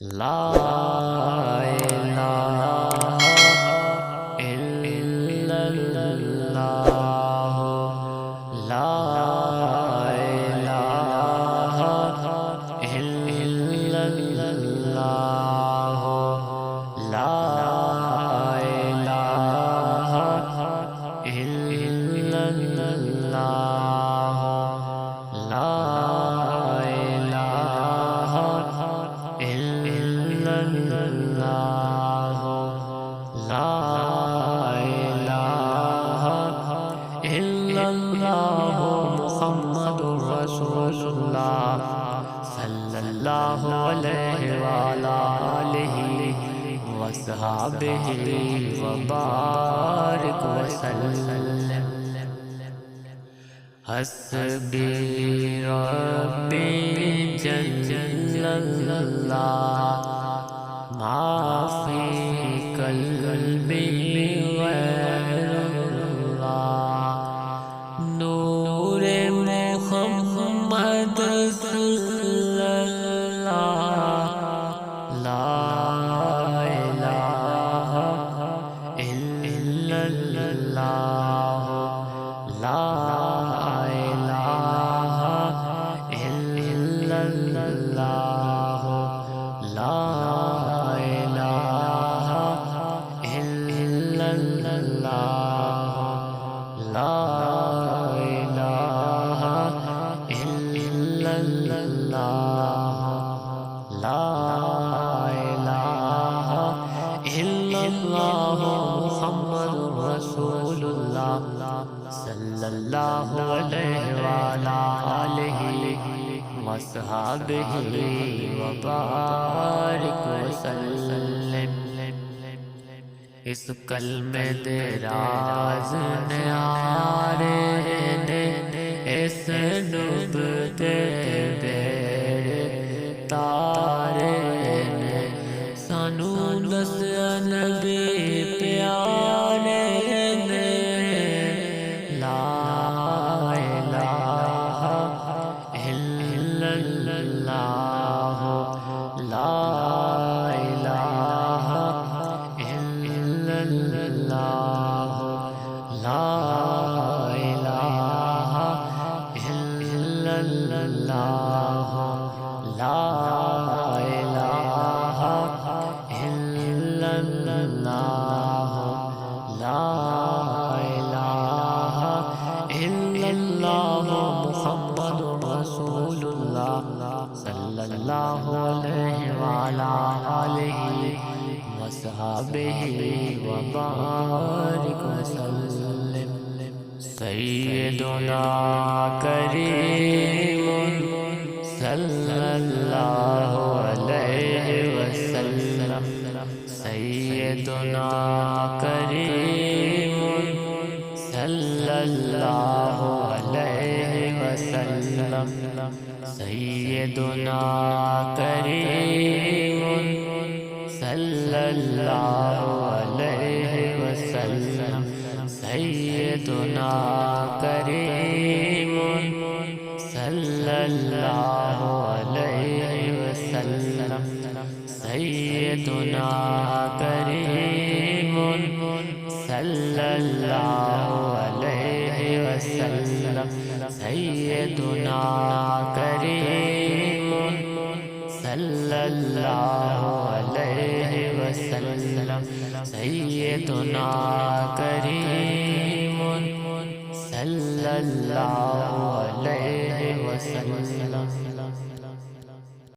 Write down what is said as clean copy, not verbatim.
لا الہ الا اللہ، لا الہ الا اللہ، لا الہ الا اللہ، لا الہ الا اللہ، لا الہ الا اللہ، محمد رسول اللہ صلی اللہ علیہ وعلی آلہ وصحبہ وبارک وسلم۔ حسبی ربی جل اللہ، ما فی قلبی غیر اللہ، نور محمد صلی اللہ، لا الہ الا اللہ، لا الہ الا اللہ، لا الہ الا اللہ، لا الہ الا اللہ، لا الہ الا اللہ، محمد رسول اللہ صلی اللہ علیہ وعلی آلہ وصحبہ وبارک وسلم۔ اس کلمے دے راز نیارے نے، اس ڈوبتے بیڑے تارے نے، سانو دسیا نبی پیارے نے، لا الہ الا اللہ، لا الہ الا اللہ، لا الہ الا اللہ، لا الہ الا اللہ، لا الہ الا اللہ، محمد رسول اللہ صلی اللہ علیہ وعلی آلہ وصحبہ وبارک وسلم۔ سیدنا کریم صلی اللہ علیہ وسلم، سیدنا کریم صلی اللہ علیہ وسلم، سیدنا کریم صلی اللہ علیہ وسلم، سیدنا کریم صلی اللہ علیہ وسلم، سیدنا کریم صلی اللہ علیہ وسلم، سیدنا کریم صلی اللہ علیہ وسلم، سیدنا کریم صلی اللہ علیہ وسلم۔